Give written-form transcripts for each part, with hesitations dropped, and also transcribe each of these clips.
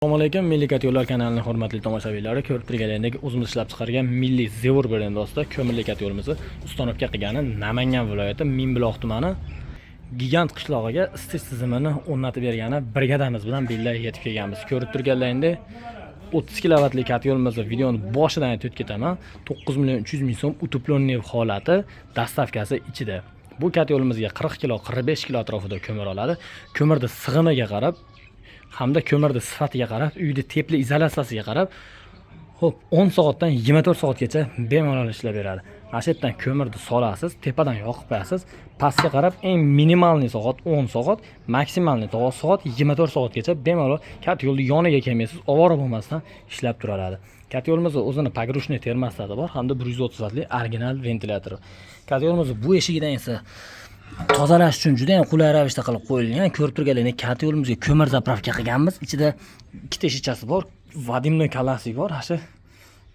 Assalomu alaykum, Milliy yo'llar kanalining hurmatli tomoshabinlari, ko'rib turganingizdek o'zimiz ishlab chiqargan Milliy Zevur brendi ostida ko'mirli yo'limizni ustanovka qilgani Namangan viloyati Mingbuloq tumani Gigant qishlog'iga isitish tizimini o'rnatib bergani brigadamiz bilan birga yetib kelganmiz. Ko'rib turganingizdek 30 kilovatli yo'limizni videoni boshidan aytib ketaman. 9.300.000 so'm utuplonniy holati dastavkasi ichida. Bu yo'limizga 40 kilo, 45 kilo atrofida ko'mir oladi. Ko'mirni sig'imiga qarab hamda ko'mirni sifatiga qarab, uyda tepli izolyatsiyasiga qarab, xo'p, 10 soatdan 24 soatgacha bemalol ishlab beradi. Mana shu yerdan ko'mirni solasiz, tepadan yoqib qo'yasiz. Pastga qarab eng minimalniy soat 10 soat, maksimalniy soat 24 soatgacha bemalol yo'lni yoniga kelmaysiz, ovora bo'lmasdan ishlab turadi. Yo'limizda o'zini pogrushniy termostati bor hamda 130 vatli original ventilyatori. Yo'limizda bu eshigidan esa tozalash uchun juda ham qulay ravishda qilib qo'yilgan. Ko'rib turganingizdek, yo'limizga ko'mir zapravka qilganmiz. Ichida ikkita eshikchasi bor, vadimnoy kalasi bor. Hashi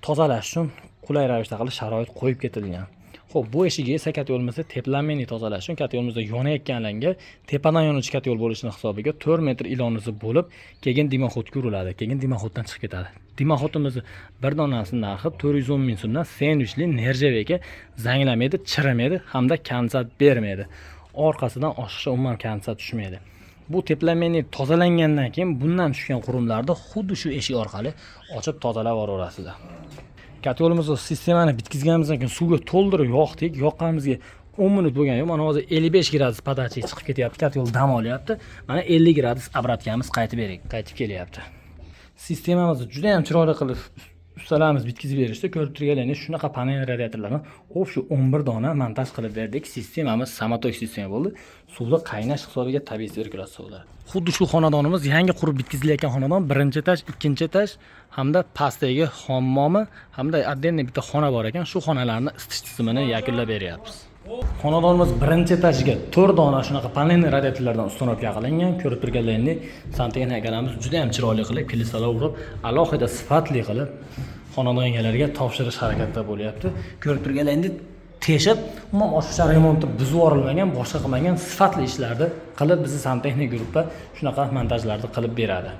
tozalash uchun qulay ravishda qilib sharoit qo'yib ketilgan. Xo'p, bu eshigi esa yo'limizda teplanmayni tozalash uchun yo'limizda yonayotganlarga tepadan yonuvchi yo'l bo'lishini hisobiga 4 metr ilonizi bo'lib, keyin dimoxodga uriladi. Keyin dimoxoddan chiqib ketadi. Dimoxodimiz bir donasining narxi 410.000 so'mdan sendvichli nerjaveka, zanglamaydi, chirimaydi hamda konsat bermaydi. Orqasidan oshiqcha umuman konsat tushmaydi. Bu teplanmayni tozalangandan keyin bundan tushgan qurumlarni xuddi shu eshik orqali ochib tozalab yuborasizlar. Yo'limizda sistemani bitkizganimizdan keyin suvga to'ldirib yoqdik. Yoqqanimizga 10 minut bo'lgan yo'q. Mana hozir 55 gradus podachiga chiqib ketyapti. Yo'l dam olyapti. Mana 50 gradus obratkamiz qaytib kelyapti. Sistemamizni juda ham chiroyli qilib ustalarimiz bitkizib berishdi. Ko'rib turganingizdek, shunaqa panel radiatorlarni shu 11 dona montaj qilib berdik. Sistemamiz samotok sistema bo'ldi. Suvda qaynash hisobiga tabiiy sirkulyatsiya bo'ladi. Xuddi shu xonadonimiz yangi qurib bitkizilayotgan xonadon, birinchi etaj, ikkinchi etaj hamda pastdagi hammomi hamda отдельный bitta xona bor ekan. Shu xonalarni isitish tizimini yakunlab beryapmiz. Xonadonimiz birinchi etajiga 4 dona shunaqa panelli radiatorlardan ustanovka qilingan. Ko'rib turganlaringiz, santexnik akalarimiz juda ham chiroyli qilib, klisalar urib, alohida sifatli qilib xonadon egalariga topshirish harakatida bo'lyapti. Ko'rib turganlaringiz, teshib, umuman oshiqcha remontni buzib yuborilmagan, boshqa qilmagan sifatli ishlarni qilib bizni santexnik guruhda shunaqa montajlarni qilib beradi.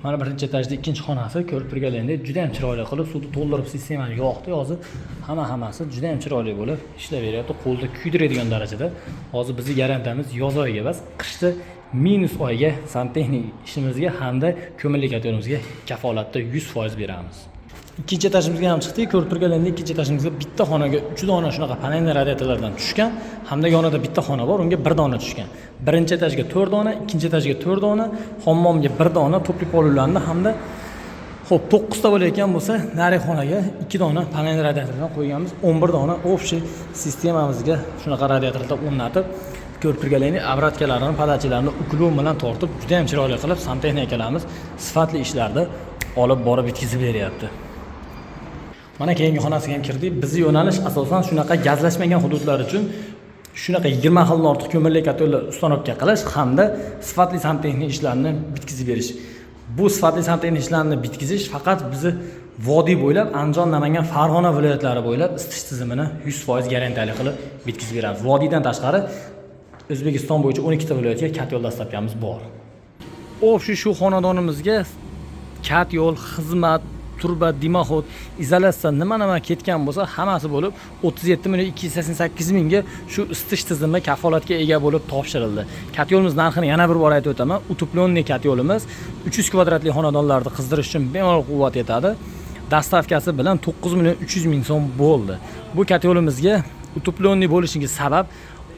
Mana birinchi etajda ikkinchi xonasi, ko'rib turganlaringiz, juda ham chiroyli qilib suvni to'ldirib sistemani yoqdi. Hozir hammasi juda ham chiroyli bo'lib ishlab beryapti. Qo'lda kuydiradigan darajada. Hozir bizning garantiyamiz yoz oyiga emas, qishda minus oyga santexnik ishimizga hamda ko'mirli yo'limizga kafolatda 100% beramiz. Ikkinchi etajimizga ham chiqdik. Ko'rib turganlaringiz, ikkinchi etajimizga bitta xonaga 3 dona shunaqa panelli radiatorlardan tushgan, hamda yonida bitta xona bor, unga 1 dona tushgan. Birinchi etajga 4 dona, ikkinchi etajga 4 dona, hammomga 1 dona topli polulandi hamda xo'p 9 ta bo'layotgan bo'lsa, nari xonaga 2 dona panelli radiatordan qo'yganmiz. 11 dona offshore sistemamizga shunaqa radiatorlar o'rnatib, ko'rib turganlaringiz, obratkalarni, podachilarni uklon bilan tortib, juda ham chiroyli qilib santexnik akalarimiz sifatli ishlarni olib borib bitkizib beryapti. Mana keyingi xonasiga ham kirdik. Bizning yo'nalish asosan shunaqa gazlashmagan hududlar uchun shunaqa 20 xildan ortiq ko'mirli yo'llar ustanovka qilish hamda sifatli santexnik ishlarni bitkizib berish. Bu sifatli santexnik ishlarni bitkizish faqat bizni vodiy bo'ylab, Andijon, Namangan, Farg'ona viloyatlari bo'ylab isitish tizimini 100% garantiyali qilib bitkizib beramiz. Vodiydan tashqari O'zbekiston bo'yicha 12 ta viloyatga yo'l dastavkamiz bor. Shu xonadonimizga yo'l, xizmat, turba, dimoxod, izolyatsiya nima ketgan bo'lsa, hammasi bo'lib 37.288.000 ga shu isitish tizimi kafolatga ega bo'lib topshirildi. Yo'limiz narxini yana bir bor aytib o'taman. Utuplonniy yo'limiz 300 kvadratli xonadonlarni qizdirish uchun bemalol quvvat yetadi. Dastavkasi bilan 9.300.000 so'm bo'ldi. Bu yo'limizga utuplonniy bo'lishiga sabab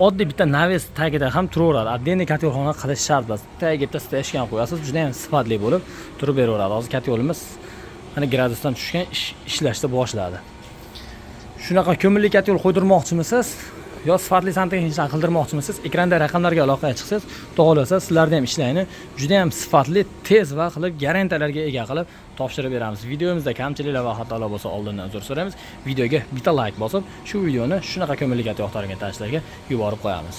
oddiy bitta naves tagida ham turaveradi. Отдельный yo'lxona qilish shart emas. Tagiga bitta steshkan qo'yasiz, juda ham sifatli bo'lib turib beraveradi. Hozir yo'limiz mana gradusdan tushgan ishlashni boshladi. Shunaqa ko'mirli yo'l qo'ydirmoqchimisiz yo sifatli santexnik ishlarni qildirmoqchimisiz? Ekranda raqamlarga aloqaga chiqsangiz, xudo xolasa sizlarni ham ishlayni juda ham sifatli, tez va qilib garantiyalarga ega qilib topshirib beramiz. Videomizda kamchiliklar va xatolar bo'lsa oldindan uzr so'raymiz. Videoga bitta like bosib, shu videoni shunaqa ko'mirli yo'qtarilgan tashlarga yuborib qo'yamiz.